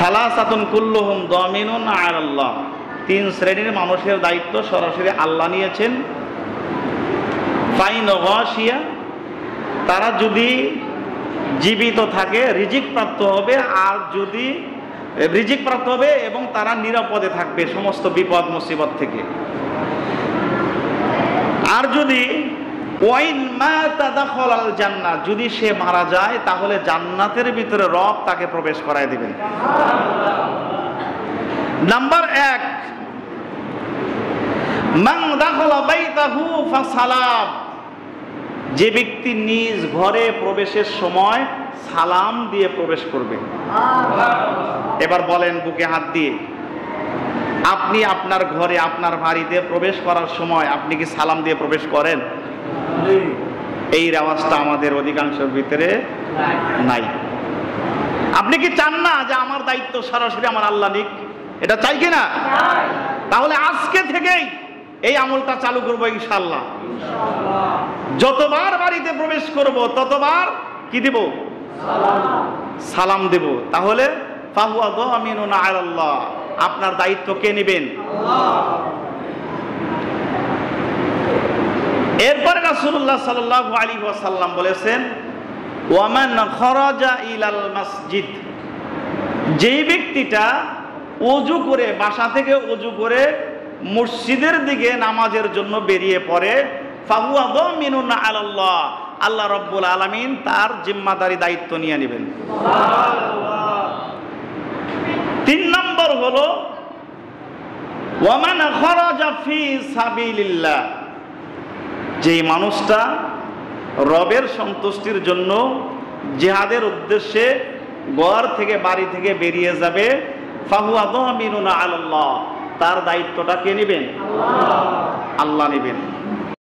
সালাসাতুন কুল্লুহুম দামিনুন আলাল্লাহ, তিন শ্রেণীর মানুষের দায়িত্ব সরাসরি আল্লাহ নিয়েছেন। ফাইন গাশিয়া, তারা যদি জীবিত থাকে রিজিক প্রাপ্ত হবে, আর যদি রিজিক প্রাপ্ত হবে এবং তারা নিরাপদে থাকবে সমস্ত বিপদ মুসিবত থেকে। আর যদি ওয়াইন মাতা দাখালাল জান্নাহ, যদি সে মারা যায় তাহলে জান্নাতের ভিতরে রব তাকে প্রবেশ করায় দিবেন। নাম্বার 1, মান দাখালা বাইতাহু ফাসালাম, যে ব্যক্তি নিজ ঘরে প্রবেশের সময় সালাম দিয়ে প্রবেশ করবে। এবার বলেন বুকে হাত দিয়ে, আপনি আপনার ঘরে আপনার বাড়িতে প্রবেশ করার সময় আপনি কি সালাম দিয়ে প্রবেশ করেন? এই রেওয়াজটা আমাদের অধিকাংশের ভিতরে নাই। আপনি কি চান না যে আমার দায়িত্ব সরাসরি আমার আল্লাহ নিক? এটা চাই কিনা? তাহলে আজকে থেকেই এই আমলটা চালু করবো ইনশাআল্লাহ। যতবার বাড়িতে প্রবেশ করব ততবার কি দিব? সালাম দেব। তাহলে ফাহুয়া দামিনুন আলাল্লাহ, আপনার দায়িত্ব কে নেবেন? এরপরে রাসূলুল্লাহ সাল্লাল্লাহু আলাইহি ওয়াসাল্লাম বলেছেন, ওয়ামান খরাজা ইলাল মসজিদ, যেই ব্যক্তিটা ওযু করে বাসা থেকে ওযু করে মসজিদের দিকে নামাজের জন্য বেরিয়ে পড়ে, ফাহুয়া দামিনুন আলাল্লাহ, আল্লাহ রাব্বুল আলামিন তার জিম্মাদারি দায়িত্ব নিয়ে নেবেন। সুবহানাল্লাহ। 3 নম্বর হলো ওয়ামান খরাজা ফি সাবিলিল্লাহ, যেই মানুষটা রবের সন্তুষ্টির জন্য জিহাদের উদ্দেশ্যে ঘর থেকে বাড়ি থেকে বেরিয়ে যাবে, ফাহুয়া দামিনুন আলাল্লাহ, তার দায়িত্বটা কে নেবেন? আল্লাহ নেবেন।